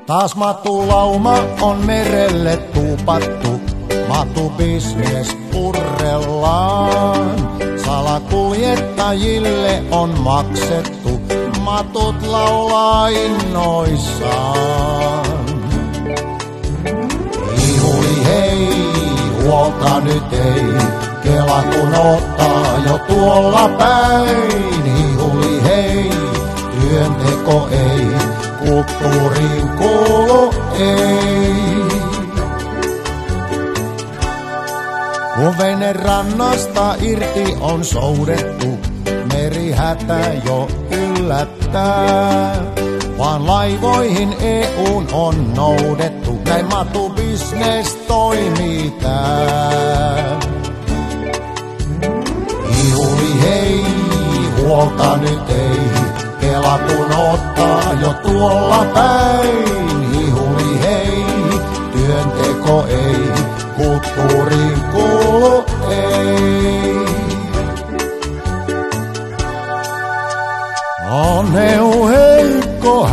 Taas matulauma on merelle tuupattu, matubisnes purrellaan. Salakuljettajille on maksettu, matut laulaa innoissaan. Ihuli hei, huolta nyt ei, Kela kun ottaa jo tuolla päin. Ihuli hei, työnteko ei, kulttuuriin kuulu ei. Kun vene rannasta irti on soudettu, merihätä jo yllättää. Vaan laivoihin EUn on noudettu, näin matubisnes toimii tää. Ihuli hei, huolta nyt ei, Kela kun ottaa jo tuolla päin. Ihuli hei, työnteko ei, kulttuuriin kuulu ei. On EU heikko,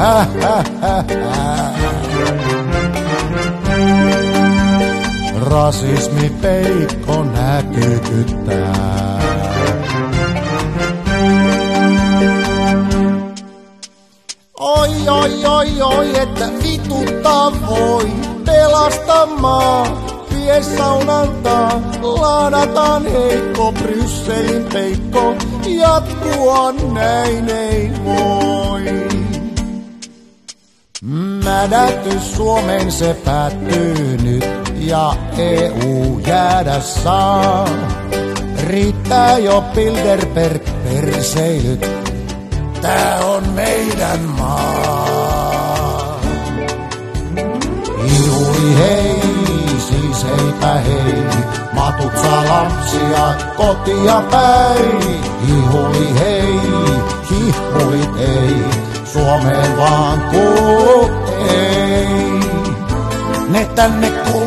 rasismi peikko näkykyttää. Oi, oi, oi, oi, että vituttaa voi pelastamaan. Vie saunantaa, laadataan heikko, Brysselin peikko, jatkua näin ei voi. Mädätys Suomeen se päättyy nyt ja EU jäädä saa. Riittää jo Bilderberg perseilyt, tää on meidän maa. Ihuli hei, siis heipä hei, matut saa lapsia kotia päin. Ihuli hei, hihpulit ei, Suomeen vaan kuulu ei. Ne tänne kuulu.